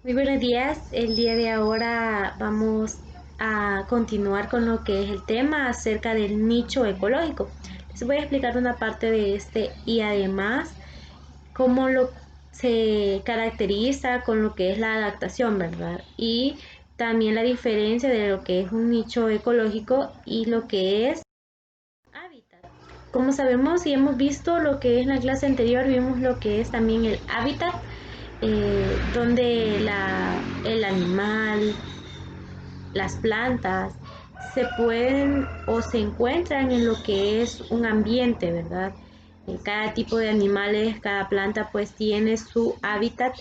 Muy buenos días. El día de ahora vamos a continuar con lo que es el tema acerca del nicho ecológico. Les voy a explicar una parte de este y además cómo lo se caracteriza con lo que es la adaptación, ¿verdad? Y también la diferencia de lo que es un nicho ecológico y lo que es hábitat. Como sabemos y hemos visto lo que es en la clase anterior, vimos lo que es también el hábitat, donde el animal, las plantas, se pueden o se encuentran en lo que es un ambiente, ¿verdad? Cada tipo de animales, cada planta pues tiene su hábitat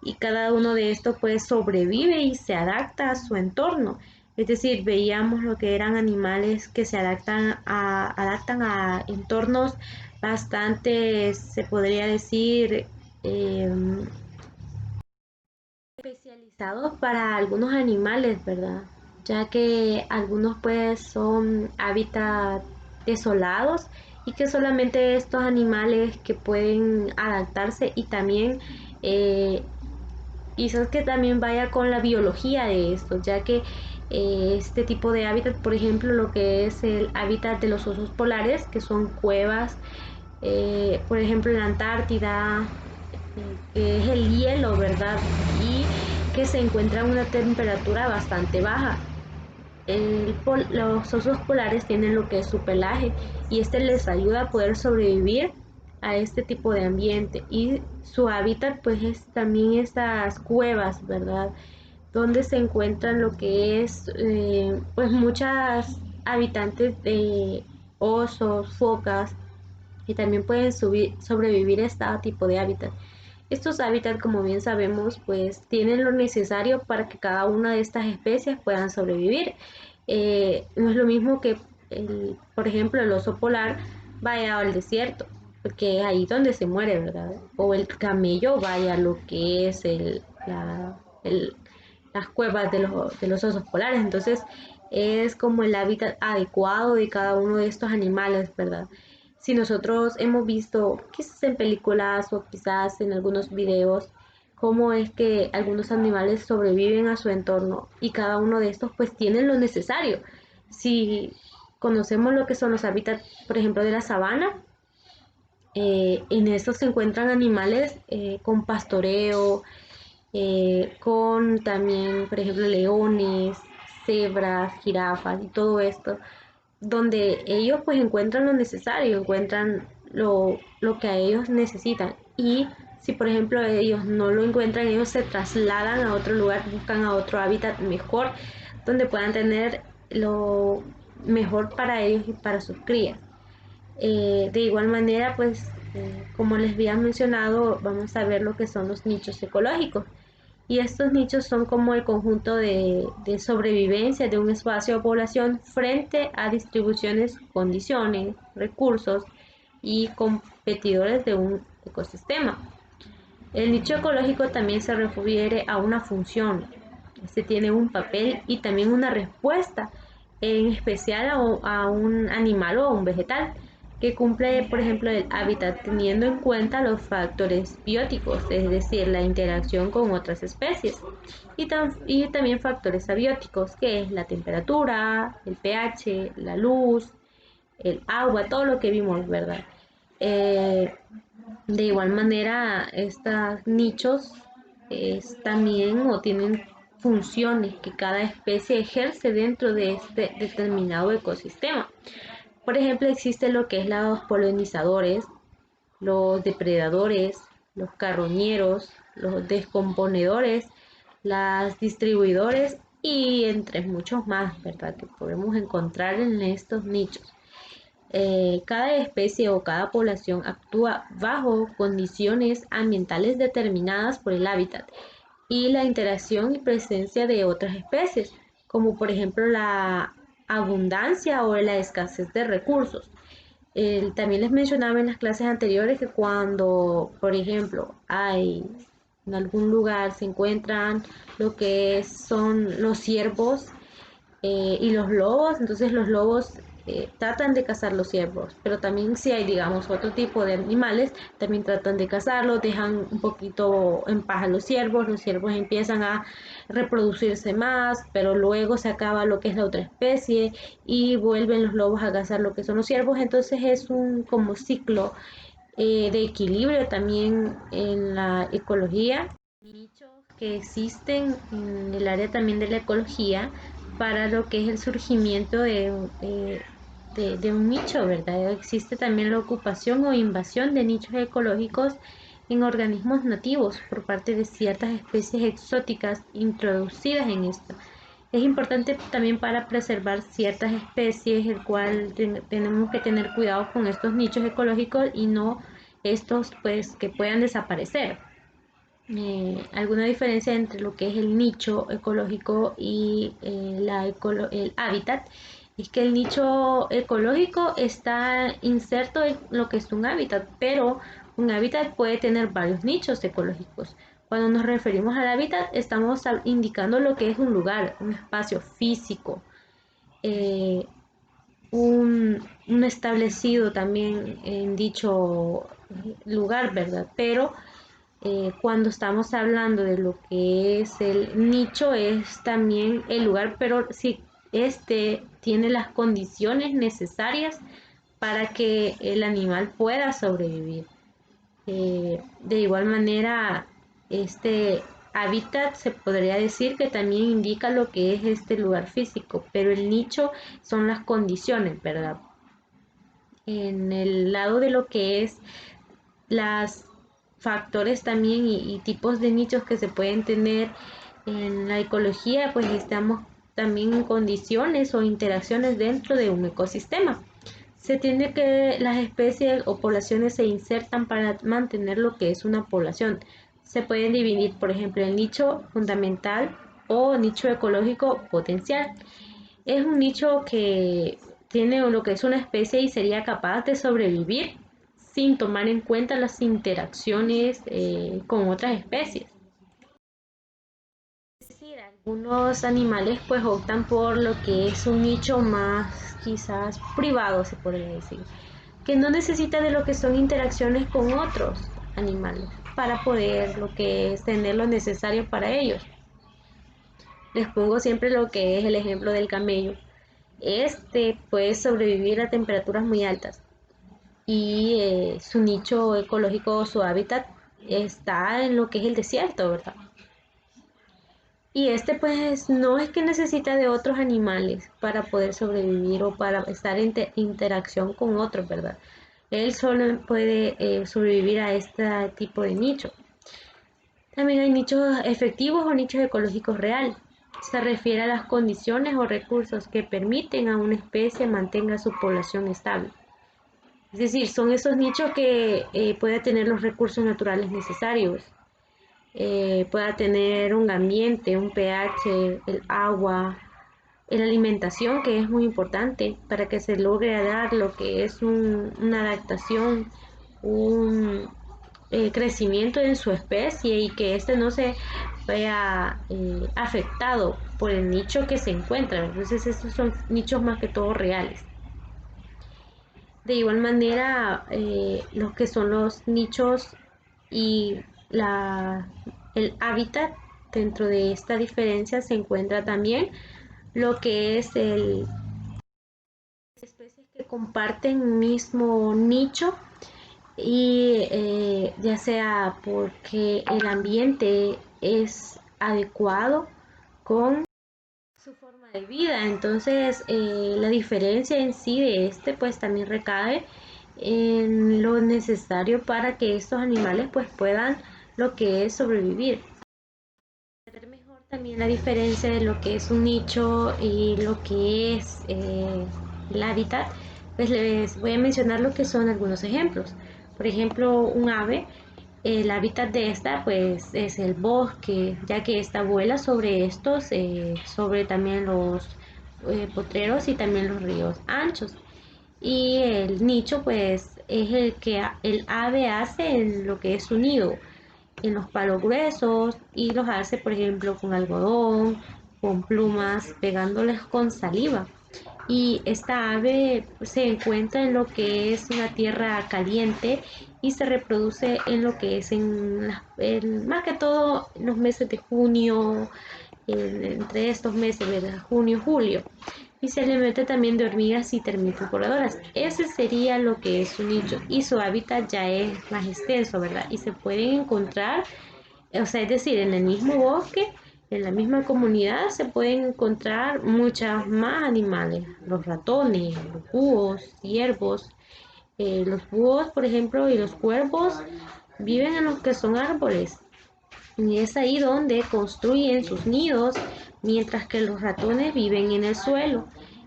y cada uno de estos pues sobrevive y se adapta a su entorno. Es decir, veíamos lo que eran animales que se adaptan a entornos bastante, se podría decir, especializados para algunos animales, ¿verdad? Ya que algunos pues son hábitats desolados y que solamente estos animales que pueden adaptarse y también quizás que también vaya con la biología de esto, ya que este tipo de hábitat, por ejemplo, lo que es el hábitat de los osos polares, que son cuevas, por ejemplo, en la Antártida, que es el hielo, ¿verdad? Y que se encuentra a una temperatura bastante baja. Los osos polares tienen lo que es su pelaje y este les ayuda a poder sobrevivir a este tipo de ambiente y su hábitat pues es también estas cuevas, ¿verdad? Donde se encuentran lo que es pues muchas habitantes de osos, focas y también pueden sobrevivir a este tipo de hábitat. Estos hábitats, como bien sabemos, pues tienen lo necesario para que cada una de estas especies puedan sobrevivir. No es lo mismo que, por ejemplo, el oso polar vaya al desierto, porque es ahí donde se muere, ¿verdad? O el camello vaya a lo que es el- las cuevas de los osos polares. Entonces, es como el hábitat adecuado de cada uno de estos animales, ¿verdad? Si nosotros hemos visto, quizás en películas o quizás en algunos videos, cómo es que algunos animales sobreviven a su entorno y cada uno de estos pues tienen lo necesario. Si conocemos lo que son los hábitats, por ejemplo, de la sabana, en estos se encuentran animales con pastoreo, con también, por ejemplo, leones, cebras, jirafas y todo esto, donde ellos pues encuentran lo necesario, encuentran lo que a ellos necesitan. Y si por ejemplo ellos no lo encuentran, ellos se trasladan a otro lugar, buscan a otro hábitat mejor, donde puedan tener lo mejor para ellos y para sus crías. De igual manera, pues, como les había mencionado, vamos a ver lo que son los nichos ecológicos. Y estos nichos son como el conjunto de sobrevivencia de un espacio o población frente a distribuciones, condiciones, recursos y competidores de un ecosistema. El nicho ecológico también se refiere a una función. Este tiene un papel y también una respuesta, en especial a un animal o a un vegetal, que cumple, por ejemplo, el hábitat teniendo en cuenta los factores bióticos, es decir, la interacción con otras especies, y también factores abióticos, que es la temperatura, el pH, la luz, el agua, todo lo que vimos, ¿verdad? Eh, de igual manera, estos nichos también o tienen funciones que cada especie ejerce dentro de este determinado ecosistema. Por ejemplo, existe lo que es los polinizadores, los depredadores, los carroñeros, los descomponedores, las distribuidores y entre muchos más, ¿verdad? Que podemos encontrar en estos nichos. Cada especie o cada población actúa bajo condiciones ambientales determinadas por el hábitat y la interacción y presencia de otras especies, como por ejemplo la abundancia o la escasez de recursos. También les mencionaba en las clases anteriores que cuando, por ejemplo, hay en algún lugar se encuentran lo que son los ciervos y los lobos, entonces los lobos tratan de cazar los ciervos, pero también si hay, digamos, otro tipo de animales, también tratan de cazarlos, dejan un poquito en paz a los ciervos empiezan a reproducirse más, pero luego se acaba lo que es la otra especie y vuelven los lobos a cazar lo que son los ciervos, entonces es un como ciclo de equilibrio también en la ecología, nichos que existen en el área también de la ecología para lo que es el surgimiento de un nicho, ¿verdad? Existe también la ocupación o invasión de nichos ecológicos en organismos nativos por parte de ciertas especies exóticas introducidas en esto. Es importante también para preservar ciertas especies, el cual tenemos que tener cuidado con estos nichos ecológicos y no estos pues que puedan desaparecer. Alguna diferencia entre lo que es el nicho ecológico y el hábitat es que el nicho ecológico está inserto en lo que es un hábitat, pero un hábitat puede tener varios nichos ecológicos. Cuando nos referimos al hábitat, estamos indicando lo que es un lugar, un espacio físico, eh, un establecido también en dicho lugar, ¿verdad? Pero cuando estamos hablando de lo que es el nicho, es también el lugar, pero si este tiene las condiciones necesarias para que el animal pueda sobrevivir. De igual manera, este hábitat se podría decir que también indica lo que es este lugar físico, pero el nicho son las condiciones, ¿verdad? En el lado de lo que es las factores también y tipos de nichos que se pueden tener en la ecología, pues estamos también en condiciones o interacciones dentro de un ecosistema. Se tiene que las especies o poblaciones se insertan para mantener lo que es una población. Se pueden dividir, por ejemplo, en nicho fundamental o nicho ecológico potencial. Es un nicho que tiene lo que es una especie y sería capaz de sobrevivir sin tomar en cuenta las interacciones con otras especies. Es decir, algunos animales pues optan por lo que es un nicho más quizás privado, se podría decir, que no necesita de lo que son interacciones con otros animales para poder lo que es tener lo necesario para ellos. Les pongo siempre lo que es el ejemplo del camello. Este puede sobrevivir a temperaturas muy altas y su nicho ecológico, su hábitat está en lo que es el desierto, ¿verdad? Y este pues no es que necesita de otros animales para poder sobrevivir o para estar en interacción con otros, ¿verdad? Él solo puede sobrevivir a este tipo de nicho. También hay nichos efectivos o nichos ecológicos real. Se refiere a las condiciones o recursos que permiten a una especie mantenga su población estable. Es decir, son esos nichos que puede tener los recursos naturales necesarios, pueda tener un ambiente, un pH, el agua, la alimentación, que es muy importante para que se logre dar lo que es una adaptación, un crecimiento en su especie y que este no se vea afectado por el nicho que se encuentra. Entonces estos son nichos más que todo reales. De igual manera, los que son los nichos y la, el hábitat, dentro de esta diferencia se encuentra también lo que es el especies que comparten un mismo nicho y ya sea porque el ambiente es adecuado con su forma de vida. Entonces, la diferencia en sí de este, pues también recae en lo necesario para que estos animales, pues puedan lo que es sobrevivir. Entender mejor también la diferencia de lo que es un nicho y lo que es el hábitat, pues les voy a mencionar lo que son algunos ejemplos. Por ejemplo, un ave, el hábitat de esta pues es el bosque, ya que esta vuela sobre estos, sobre también los potreros y también los ríos anchos. Y el nicho pues es el que el ave hace en lo que es su nido, en los palos gruesos y los hace por ejemplo con algodón, con plumas, pegándoles con saliva. y esta ave se encuentra en lo que es una tierra caliente y se reproduce en lo que es más que todo en los meses de junio, entre estos meses, ¿verdad? Junio, julio. Y se alimenta también de hormigas y termitas voladoras. Ese sería lo que es su nicho y su hábitat ya es más extenso, ¿verdad? Y se pueden encontrar, o sea, es decir, en el mismo bosque, en la misma comunidad se pueden encontrar muchos más animales, los ratones, los búhos, ciervos, los búhos, por ejemplo, y los cuervos viven en los que son árboles. Y es ahí donde construyen sus nidos, mientras que los ratones viven en el suelo.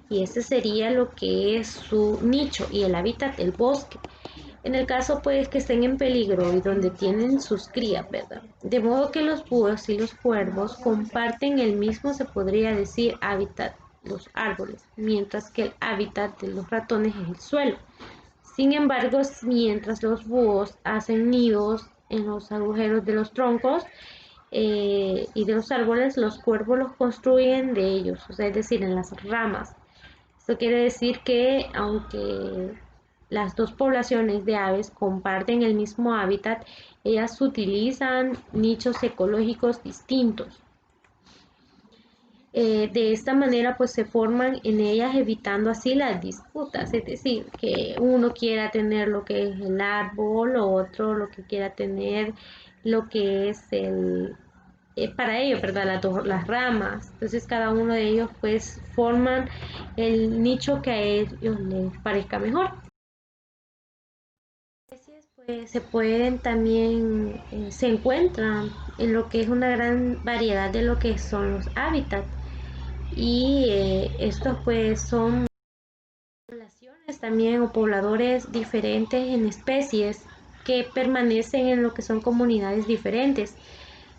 Y ese sería lo que es su nicho y el hábitat del bosque. En el caso pues que estén en peligro y donde tienen sus crías, ¿verdad? De modo que los búhos y los cuervos comparten el mismo, se podría decir, hábitat, los árboles, mientras que el hábitat de los ratones es el suelo. Sin embargo, mientras los búhos hacen nidos en los agujeros de los troncos y de los árboles, los cuervos los construyen de ellos, o sea, es decir, en las ramas. Esto quiere decir que aunque las dos poblaciones de aves comparten el mismo hábitat, ellas utilizan nichos ecológicos distintos. De esta manera pues se forman en ellas evitando así las disputas, es decir, que uno quiera tener lo que es el árbol, o otro lo que quiera tener lo que es para ellos, ¿verdad? Las ramas. Entonces cada uno de ellos pues forman el nicho que a ellos les parezca mejor. Especies pues se pueden también, se encuentran en lo que es una gran variedad de lo que son los hábitats y estos pues son poblaciones también o pobladores diferentes en especies que permanecen en lo que son comunidades diferentes,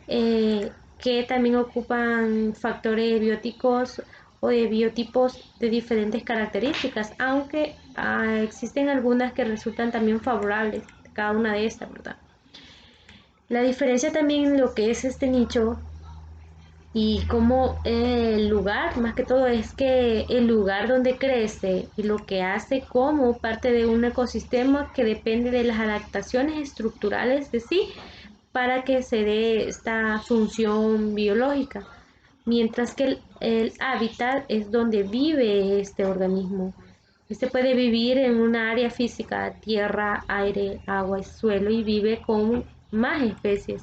que también ocupan factores bióticos o de biotipos de diferentes características, aunque existen algunas que resultan también favorables, cada una de estas, ¿verdad? La diferencia también en lo que es este nicho y como el lugar, más que todo, es que el lugar donde crece y lo que hace como parte de un ecosistema que depende de las adaptaciones estructurales de sí para que se dé esta función biológica, mientras que el hábitat es donde vive este organismo. Este puede vivir en una área física, tierra, aire, agua y suelo, y vive con más especies.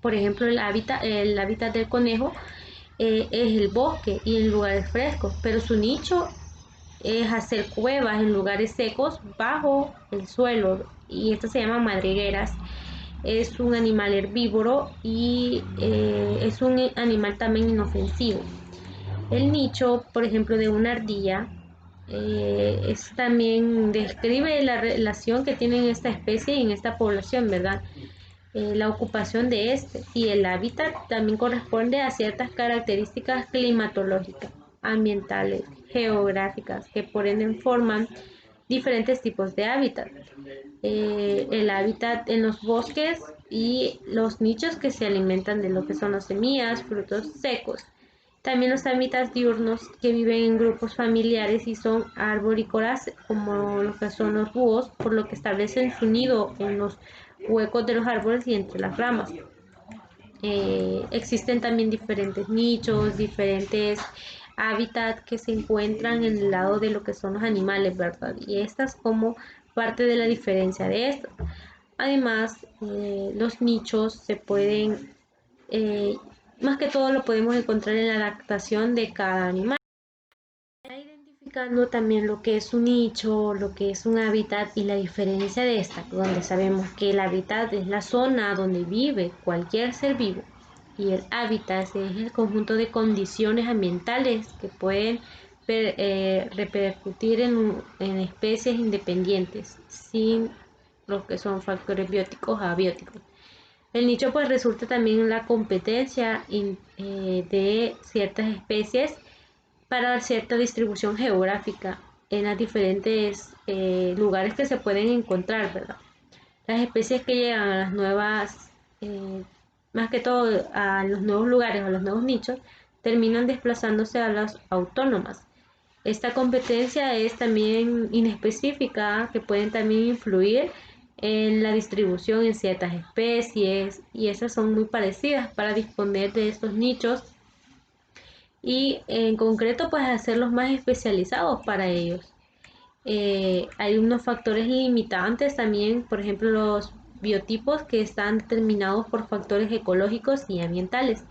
Por ejemplo, el hábitat del conejo es el bosque y en lugares frescos, pero su nicho es hacer cuevas en lugares secos bajo el suelo, y estas se llaman madrigueras. Es un animal herbívoro y es un animal también inofensivo. El nicho, por ejemplo, de una ardilla es también describe la relación que tienen esta especie y en esta población, ¿verdad? La ocupación de este y el hábitat también corresponde a ciertas características climatológicas, ambientales, geográficas, que por ende forman diferentes tipos de hábitat. El hábitat en los bosques y los nichos que se alimentan de lo que son las semillas, frutos secos. También los hábitats diurnos que viven en grupos familiares y son arborícolas, como lo que son los búhos, por lo que establecen su nido en los huecos de los árboles y entre las ramas. Existen también diferentes nichos, diferentes hábitats que se encuentran en el lado de lo que son los animales, ¿verdad? Y estas como parte de la diferencia de esto. Además, los nichos se pueden, eh, más que todo lo podemos encontrar en la adaptación de cada animal. Identificando también lo que es un nicho, lo que es un hábitat y la diferencia de esta, donde sabemos que el hábitat es la zona donde vive cualquier ser vivo y el hábitat es el conjunto de condiciones ambientales que pueden repercutir en especies independientes sin lo que son factores bióticos o abióticos. El nicho pues resulta también en la competencia de ciertas especies para cierta distribución geográfica en los diferentes lugares que se pueden encontrar, ¿verdad? Las especies que llegan a las nuevas, más que todo a los nuevos lugares o a los nuevos nichos, terminan desplazándose a las autónomas. Esta competencia es también inespecífica, que pueden también influir en la distribución en ciertas especies, y esas son muy parecidas para disponer de estos nichos y en concreto pues hacerlos más especializados para ellos. Hay unos factores limitantes también, por ejemplo los biotipos, que están determinados por factores ecológicos y ambientales,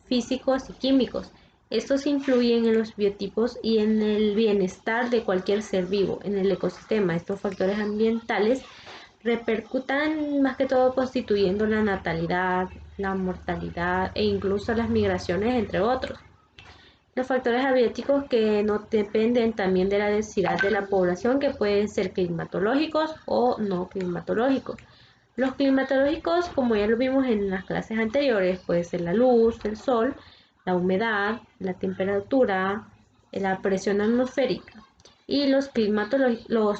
físicos y químicos. Estos influyen en los biotipos y en el bienestar de cualquier ser vivo en el ecosistema. Estos factores ambientales repercutan más que todo constituyendo la natalidad, la mortalidad e incluso las migraciones, entre otros. Los factores abióticos que no dependen también de la densidad de la población, que pueden ser climatológicos o no climatológicos. Los climatológicos, como ya lo vimos en las clases anteriores, puede ser la luz, el sol, la humedad, la temperatura, la presión atmosférica. Y los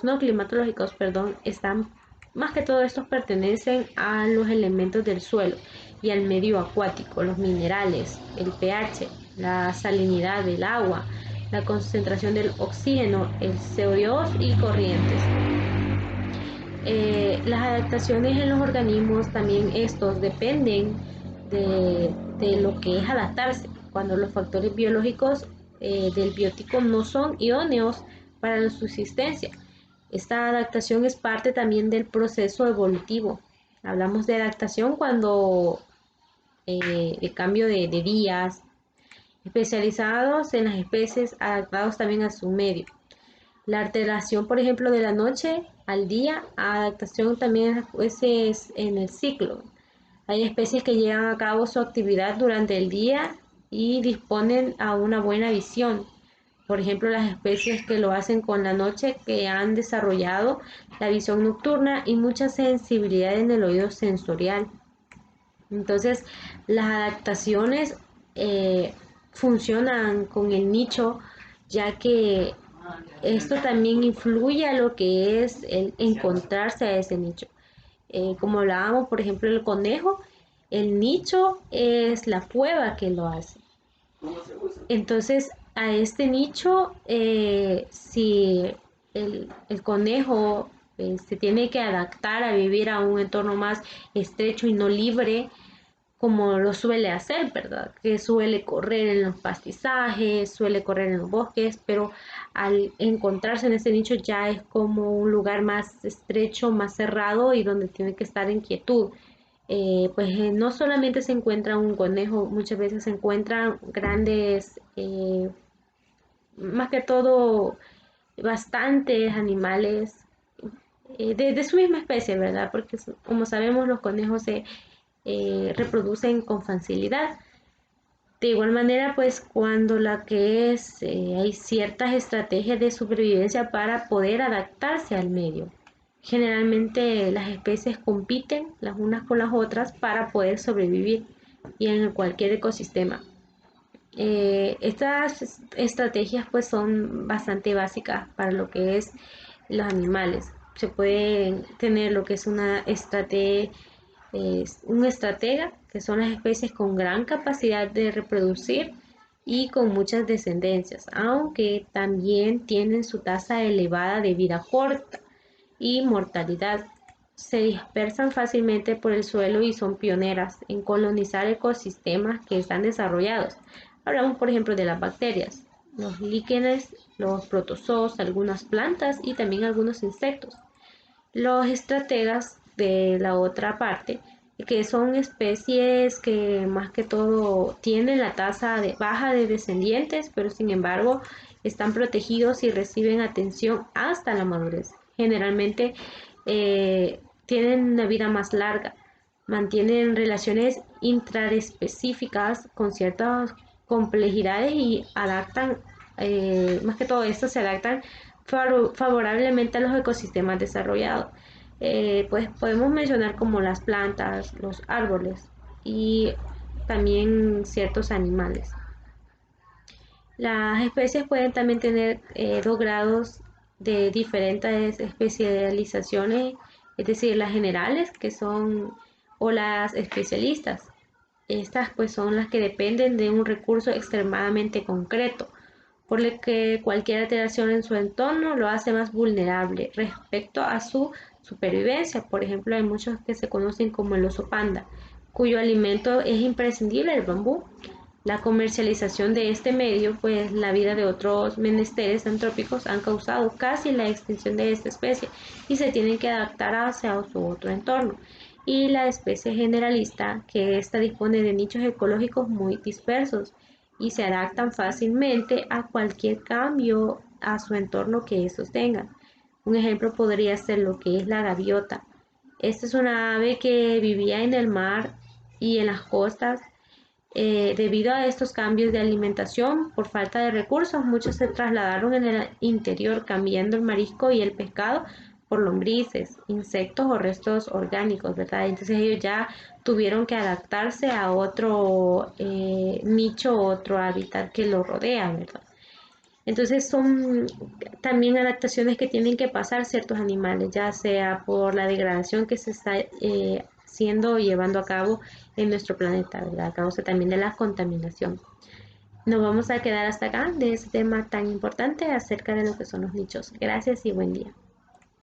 no climatológicos, perdón, están más que todo estos pertenecen a los elementos del suelo y al medio acuático, los minerales, el pH, la salinidad del agua, la concentración del oxígeno, el CO2 y corrientes. Las adaptaciones en los organismos también estos dependen de lo que es adaptarse. Cuando los factores biológicos del biótico no son idóneos para la subsistencia. Esta adaptación es parte también del proceso evolutivo. Hablamos de adaptación cuando el cambio de días, especializados en las especies, adaptados también a su medio. La alteración, por ejemplo, de la noche al día, adaptación también es en el ciclo. Hay especies que llevan a cabo su actividad durante el día y disponen a una buena visión. Por ejemplo, las especies que lo hacen con la noche, que han desarrollado la visión nocturna y mucha sensibilidad en el oído sensorial. Entonces, las adaptaciones funcionan con el nicho, ya que esto también influye a lo que es el encontrarse a ese nicho. Como hablábamos, por ejemplo, el conejo, el nicho es la cueva que lo hace. Entonces, a este nicho, si el conejo se tiene que adaptar a vivir a un entorno más estrecho y no libre, como lo suele hacer, ¿verdad? Que suele correr en los pastizajes, suele correr en los bosques, pero al encontrarse en ese nicho ya es como un lugar más estrecho, más cerrado y donde tiene que estar en quietud. No solamente se encuentra un conejo, muchas veces se encuentran grandes, más que todo, bastantes animales de su misma especie, ¿verdad? Porque como sabemos los conejos se reproducen con facilidad. De igual manera, pues cuando hay ciertas estrategias de supervivencia para poder adaptarse al medio. Generalmente las especies compiten las unas con las otras para poder sobrevivir y en cualquier ecosistema. Estas estrategias pues son bastante básicas para lo que es los animales. Se puede tener lo que es un estratega, que son las especies con gran capacidad de reproducir y con muchas descendencias, aunque también tienen su tasa elevada de vida corta y mortalidad. Se dispersan fácilmente por el suelo y son pioneras en colonizar ecosistemas que están desarrollados. Hablamos, por ejemplo, de las bacterias, los líquenes, los protozoos, algunas plantas y también algunos insectos. Los estrategas de la otra parte, que son especies que más que todo tienen la baja de descendientes, pero sin embargo están protegidos y reciben atención hasta la madurez. Generalmente tienen una vida más larga, mantienen relaciones intraespecíficas con ciertas complejidades y adaptan, más que todo esto, se adaptan favorablemente a los ecosistemas desarrollados. Pues podemos mencionar como las plantas, los árboles y también ciertos animales. Las especies pueden también tener 2 grados de diferentes especializaciones, es decir, las generales, que son, o las especialistas. Estas pues son las que dependen de un recurso extremadamente concreto, por lo que cualquier alteración en su entorno lo hace más vulnerable respecto a su supervivencia. Por ejemplo, hay muchos que se conocen como el oso panda, cuyo alimento es imprescindible, el bambú. La comercialización de este medio, pues la vida de otros menesteres antrópicos han causado casi la extinción de esta especie y se tienen que adaptar hacia su otro entorno. Y la especie generalista, que ésta dispone de nichos ecológicos muy dispersos y se adaptan fácilmente a cualquier cambio a su entorno que estos tengan. Un ejemplo podría ser lo que es la gaviota. Esta es una ave que vivía en el mar y en las costas. Debido a estos cambios de alimentación por falta de recursos, muchos se trasladaron en el interior, cambiando el marisco y el pescado por lombrices, insectos o restos orgánicos, ¿verdad? Entonces ellos ya tuvieron que adaptarse a otro nicho, otro hábitat que lo rodea, ¿verdad? Entonces son también adaptaciones que tienen que pasar ciertos animales, ya sea por la degradación que se está siendo o llevando a cabo en nuestro planeta, ¿verdad? A causa también de la contaminación. Nos vamos a quedar hasta acá de este tema tan importante acerca de lo que son los nichos. Gracias y buen día.